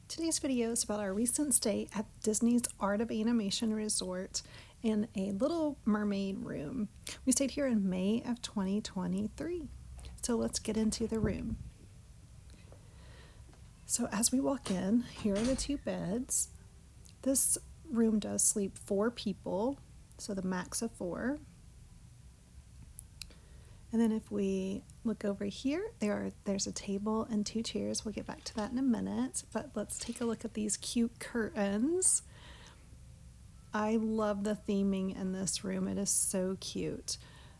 Today's video is about our recent stay at Disney's Art of Animation Resort in a Little Mermaid room. We stayed here in May of 2023. So let's get into the room. So as we walk in, here are the two beds. This room does sleep 4 people, so the max of 4. And then if we look over here, there's a table and 2 chairs. We'll get back to that in a minute, but let's take a look at these cute curtains. I love the theming in this room. It is so cute.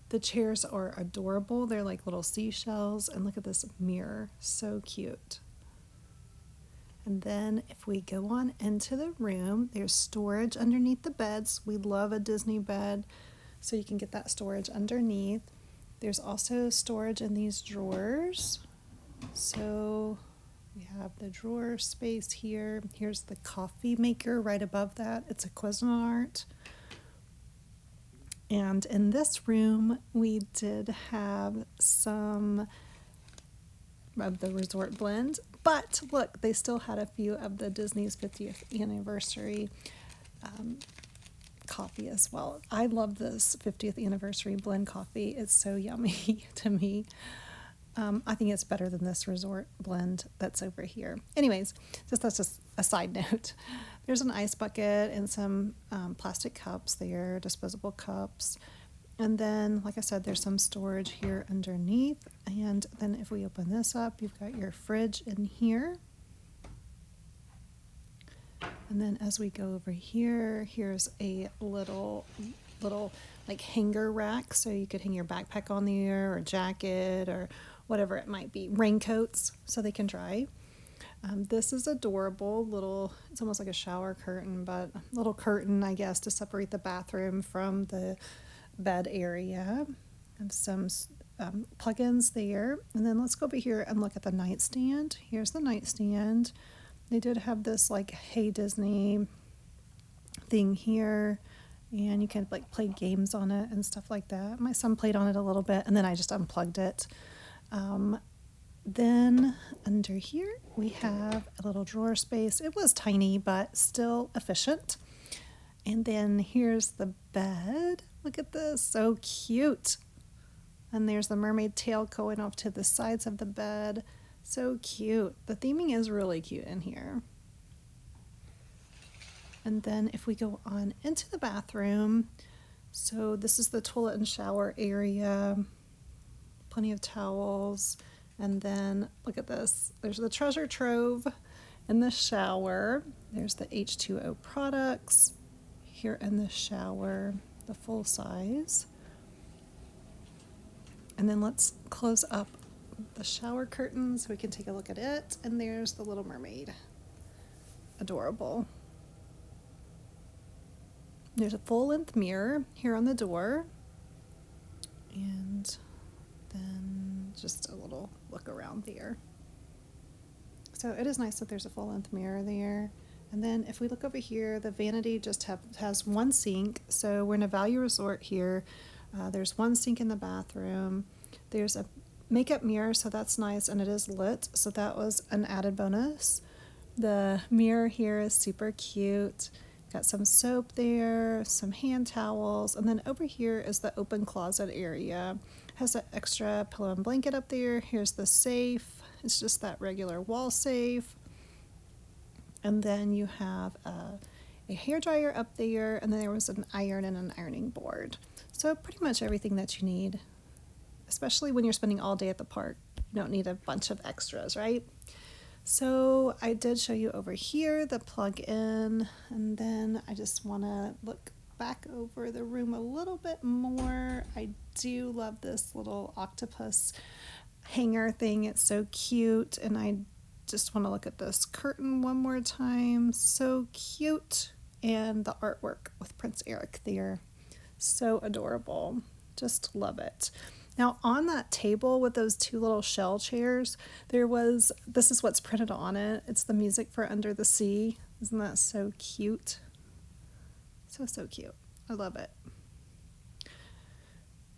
The chairs are adorable. They're like little seashells, and look at this mirror, so cute. And then if we go on into the room, there's storage underneath the beds. We love a Disney bed, so you can get that storage underneath. There's also storage in these drawers. So we have the drawer space here. Here's the coffee maker right above that. It's a Cuisinart. And in this room, we did have some of the resort blend. But look, they still had a few of the Disney's 50th anniversary coffee as well. I love this 50th anniversary blend coffee. It's so yummy to me. I think it's better than this resort blend that's over here. Anyways, that's just a side note. There's an ice bucket and some plastic cups there, disposable cups. And then, like I said, there's some storage here underneath. And then if we open this up, you've got your fridge in here. And then as we go over here, here's a little like hanger rack, so you could hang your backpack on there, or jacket, or whatever it might be. Raincoats, so they can dry. This is adorable little, it's almost like a shower curtain, but a little curtain, I guess, to separate the bathroom from the bed area. And some plugins there. And then let's go over here and look at the nightstand. Here's the nightstand. They did have this like Hey Disney thing here, and you can like play games on it and stuff like that. My son played on it a little bit, and then I just unplugged it. Then under here we have a little drawer space. It was tiny, but still efficient. And then here's the bed. Look at this, so cute. And there's the mermaid tail going off to the sides of the bed. So cute. The theming is really cute in here. And then if we go on into the bathroom, so this is the toilet and shower area. Plenty of towels. And then look at this. There's the treasure trove in the shower. There's the H2O products here in the shower, the full size. And then let's close up the shower curtain so we can take a look at it. And there's the Little Mermaid. Adorable. There's a full-length mirror here on the door. And then just a little look around there. So it is nice that there's a full-length mirror there. And then if we look over here, the vanity just has one sink. So we're in a value resort here. There's one sink in the bathroom. There's a makeup mirror, so that's nice, and it is lit, so that was an added bonus. The mirror here is super cute. Got some soap there, some hand towels, and then over here is the open closet area. Has an extra pillow and blanket up there. Here's the safe. It's just that regular wall safe. And then you have a hairdryer up there, and then there was an iron and an ironing board. So pretty much everything that you need, especially when you're spending all day at the park. You don't need a bunch of extras, right? So I did show you over here the plug-in, and then I just want to look back over the room a little bit more. I do love this little octopus hanger thing. It's so cute, and I just want to look at this curtain one more time. So cute. And the artwork with Prince Eric there. So adorable. Just love it. Now on that table with those 2 little shell chairs, this is what's printed on it. It's the music for Under the Sea. Isn't that so cute? So cute. I love it.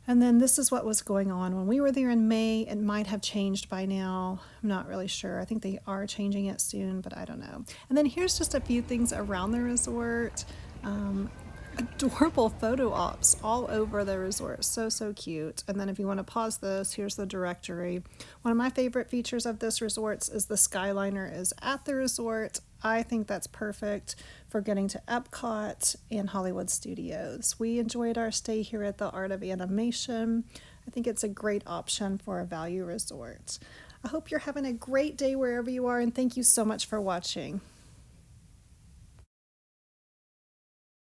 And then this is what was going on when we were there in May. It might have changed by now. I'm not really sure. I think they are changing it soon, but I don't know. And then here's just a few things around the resort. Adorable photo ops all over the resort. So, so cute. And then if you want to pause this, here's the directory. One of my favorite features of this resort is the Skyliner is at the resort. I think that's perfect for getting to Epcot and Hollywood Studios. We enjoyed our stay here at the Art of Animation. I think it's a great option for a value resort. I hope you're having a great day wherever you are, and thank you so much for watching.